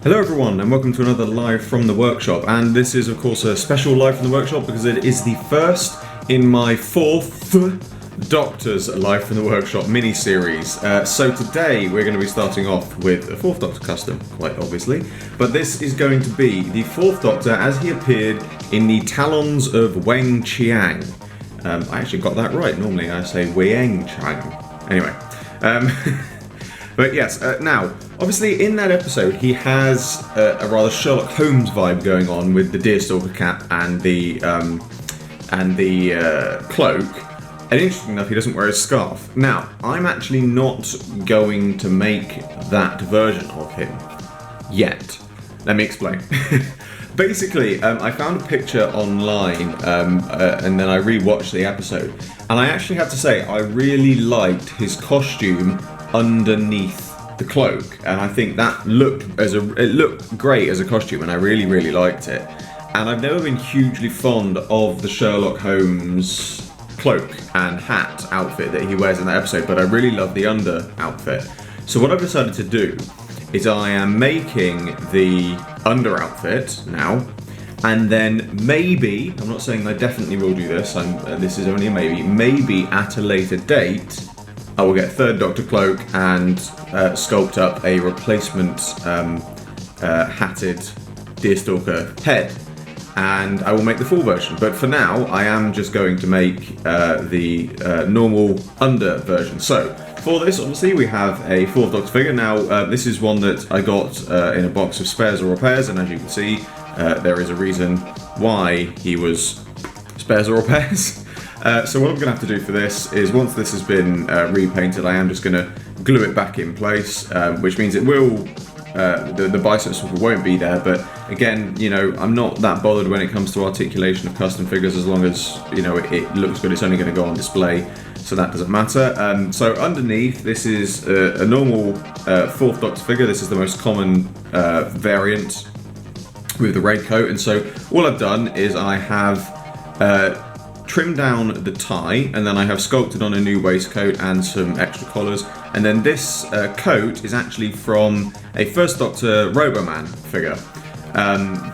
Hello everyone and welcome to another live from the workshop, and this is of course a special live from the workshop because it is the first in my fourth Doctor's Live from the Workshop mini-series. So today we're going to be starting off with a fourth Doctor custom, quite obviously, but this is going to be the fourth Doctor as he appeared in the Talons of Weng Chiang. I actually got that right, normally I say Weng Chiang. Anyway, but yes, now, obviously in that episode he has a rather Sherlock Holmes vibe going on with the Deerstalker cap and the cloak, and interesting enough he doesn't wear a scarf. Now, I'm actually not going to make that version of him yet. Let me explain. Basically, I found a picture online and then I rewatched the episode, and I actually have to say I really liked his costume underneath the cloak, and I think that looked great as a costume, and I really liked it. And I've never been hugely fond of the Sherlock Holmes cloak and hat outfit that he wears in that episode, but I really love the under outfit. So what I've decided to do is I am making the under outfit now, and then maybe, I'm not saying I definitely will do this, this is only a maybe at a later date I will get third Doctor cloak and sculpt up a replacement hatted Deerstalker head, and I will make the full version. But for now, I am just going to make the normal under version. So for this, obviously, we have a fourth Doctor figure. Now, this is one that I got in a box of spares or repairs, and as you can see, there is a reason why he was spares or repairs. So what I'm going to have to do for this is, once this has been repainted, I am just going to glue it back in place, which means it will, the biceps won't be there, but again, you know, I'm not that bothered when it comes to articulation of custom figures, as long as, you know, it looks good. It's only going to go on display, so that doesn't matter. So underneath, this is a normal fourth Doctor figure. This is the most common variant with the red coat, and so all I've done is I have trimmed down the tie, and then I have sculpted on a new waistcoat and some extra collars, and then this coat is actually from a First Doctor Roboman figure.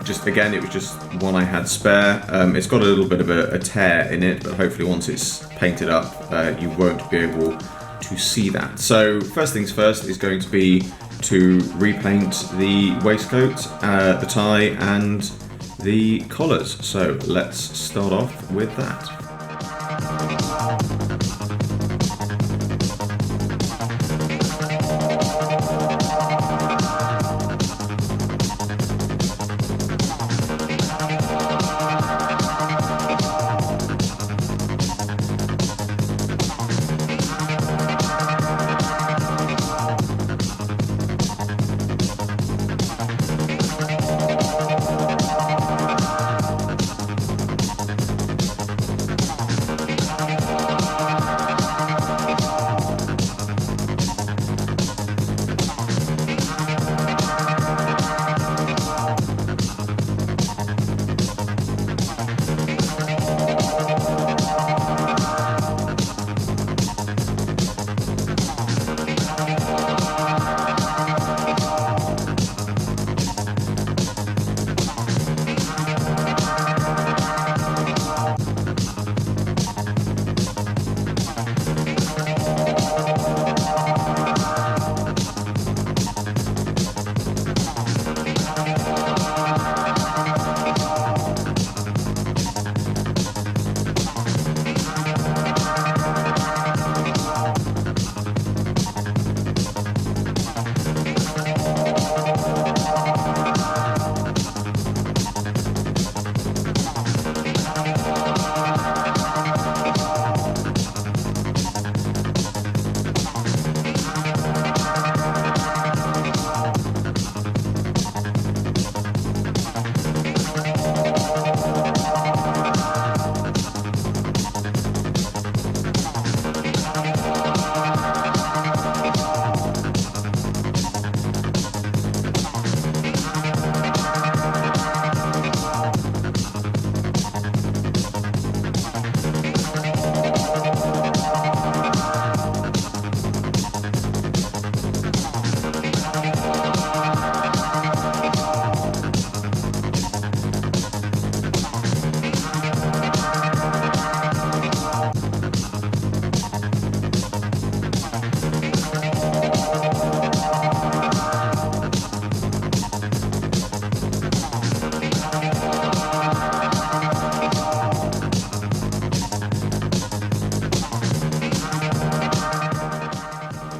Just again, it was just one I had spare. It's got a little bit of a tear in it, but hopefully once it's painted up you won't be able to see that. So first things first is going to be to repaint the waistcoat, the tie and the collars. So let's start off with that.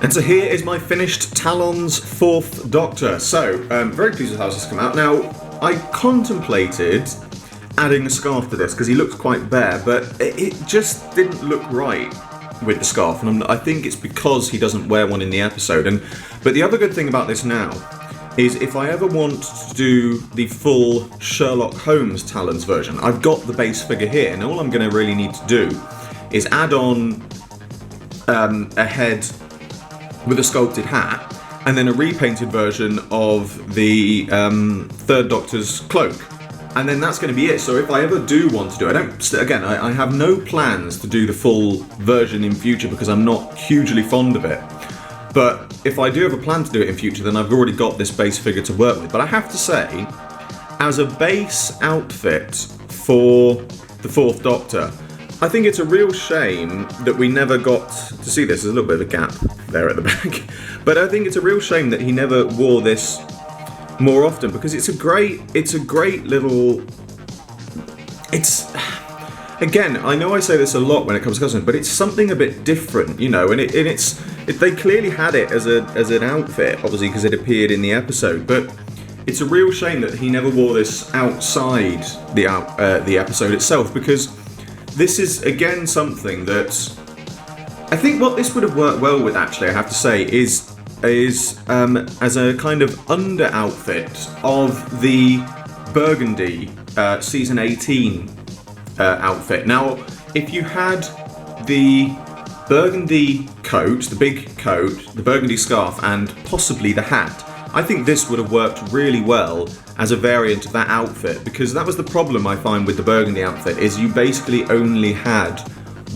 And so here is my finished Talons 4th Doctor. So, very pleased with how this has come out. Now, I contemplated adding a scarf to this because he looked quite bare, but it just didn't look right with the scarf, and I think it's because he doesn't wear one in the episode. But the other good thing about this now is if I ever want to do the full Sherlock Holmes Talons version, I've got the base figure here, and all I'm going to really need to do is add on a head with a sculpted hat, and then a repainted version of the Third Doctor's cloak. And then that's going to be it. So if I ever do want to do it, I have no plans to do the full version in future because I'm not hugely fond of it. But if I do have a plan to do it in future, then I've already got this base figure to work with. But I have to say, as a base outfit for the 4th Doctor, I think it's a real shame that we never got to see this. There's a little bit of a gap there at the back. But I think it's a real shame that he never wore this more often, because it's a great little, again, I know I say this a lot when it comes to costumes, but it's something a bit different, you know, and they clearly had it as an outfit, obviously, because it appeared in the episode, but it's a real shame that he never wore this outside the episode itself, because this is, again, something that I think what this would have worked well with, actually, I have to say, is as a kind of under outfit of the Burgundy season 18 outfit. Now, if you had the burgundy coat, the big coat, the burgundy scarf, and possibly the hat, I think this would have worked really well as a variant of that outfit, because that was the problem I find with the burgundy outfit, is you basically only had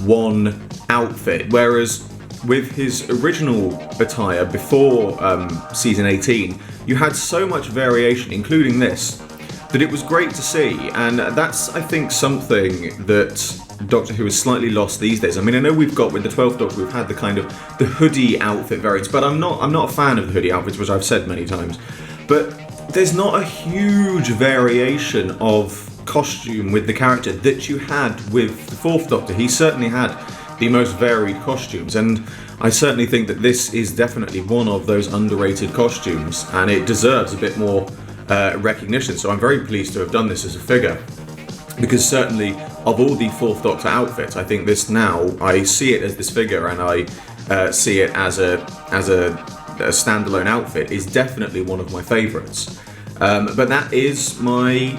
one outfit, whereas with his original attire before season 18, you had so much variation, including this, that it was great to see. And that's, I think, something that Doctor Who has slightly lost these days. I mean, I know we've got, with the 12th Doctor, we've had the kind of the hoodie outfit variants, but I'm not a fan of the hoodie outfits, which I've said many times. But there's not a huge variation of costume with the character that you had with the 4th Doctor. He certainly had the most varied costumes, and I certainly think that this is definitely one of those underrated costumes, and it deserves a bit more recognition. So I'm very pleased to have done this as a figure, because certainly of all the 4th Doctor outfits, I think this, now I see it as this figure, and I see it as a standalone outfit, is definitely one of my favourites. But that is my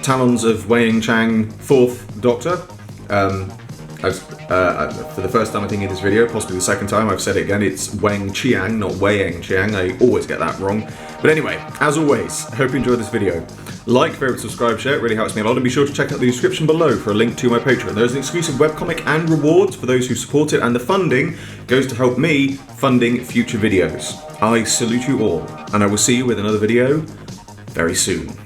Talons of Weng Chiang 4th Doctor. For the first time I think in this video, possibly the second time, I've said it again, it's Weng Chiang, not Weying Chiang. I always get that wrong. But anyway, as always, I hope you enjoyed this video. Like, favourite, subscribe, share, it really helps me a lot, and be sure to check out the description below for a link to my Patreon. There's an exclusive webcomic and rewards for those who support it, and the funding goes to help me funding future videos. I salute you all, and I will see you with another video very soon.